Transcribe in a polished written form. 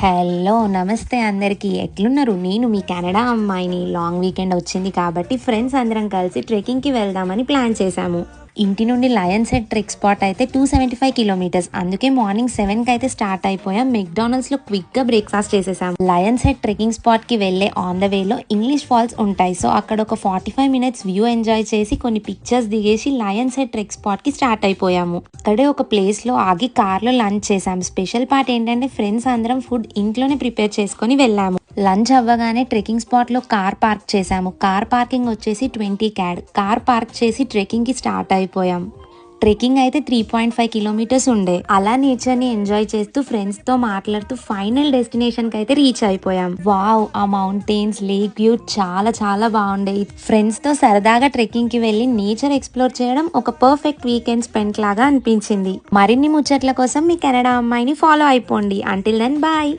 Hello నమస్తే అందరికీ ఎట్లున్నారు? నేను మీ కెనడా అమ్మాయిని. లాంగ్ వీకెండ్ వచ్చింది కాబట్టి ఫ్రెండ్స్ అందరం కలిసి ట్రెక్కింగ్కి వెళ్దామని ప్లాన్ చేశాము. ఇంటి నుండి లయన్స్ హెడ్ ట్రెక్ స్పాట్ అయితే 275 కిలోమీటర్స్. అందుకే మార్నింగ్ 7కి అయితే స్టార్ట్ అయిపోయాం. మెక్డానల్డ్స్లో క్విక్గా బ్రేక్ఫాస్ట్ చేసేసాం. లయన్స్ హెడ్ ట్రెక్కింగ్ స్పాట్కి వెళ్ళే ఆన్ ద వేలో ఇంగ్లీష్ ఫాల్స్ ఉంటాయి. సో అక్కడ ఒక 45 మినిట్స్ వ్యూ ఎంజాయ్ చేసి కొన్ని పిక్చర్స్ దిగేసి లయన్స్ హెడ్ ట్రెక్ స్పాట్కి స్టార్ట్ అయిపోయాము. అక్కడే ఒక ప్లేస్లో ఆగి కార్లో లంచ్ చేసాము. స్పెషల్ పార్ట్ ఏంటంటే ఫ్రెండ్స్ అందరం ఫుడ్ ఇంట్లోనే ప్రిపేర్ చేసుకొని వెళ్ళాము. లంచ్ అవ్వగానే ట్రెక్కింగ్ స్పాట్లో కార్ పార్క్ చేసాము. కార్ పార్కింగ్ వచ్చేసి 20 CAD. కార్ పార్క్ చేసి ట్రెక్కింగ్కి స్టార్ట్ అయిపోయాం. ట్రెక్కింగ్ అయితే 3.5 కిలోమీటర్స్ ఉండే. అలా నేచర్ని ఎంజాయ్ చేస్తూ ఫ్రెండ్స్తో మాట్లాడుతూ ఫైనల్ డెస్టినేషన్కి అయితే రీచ్ అయిపోయాం. వావ్, ఆ మౌంటైన్స్, లేక్ వ్యూ చాలా చాలా బాగుండేది. ఫ్రెండ్స్తో సరదాగా ట్రెక్కింగ్కి వెళ్ళి నేచర్ ఎక్స్ప్లోర్ చేయడం ఒక పర్ఫెక్ట్ వీకెండ్ స్పెండ్ లాగా అనిపించింది. మరిన్ని ముచ్చట్ల కోసం మీ కెనడా అమ్మాయిని ఫాలో అయిపోండి. Until then bye.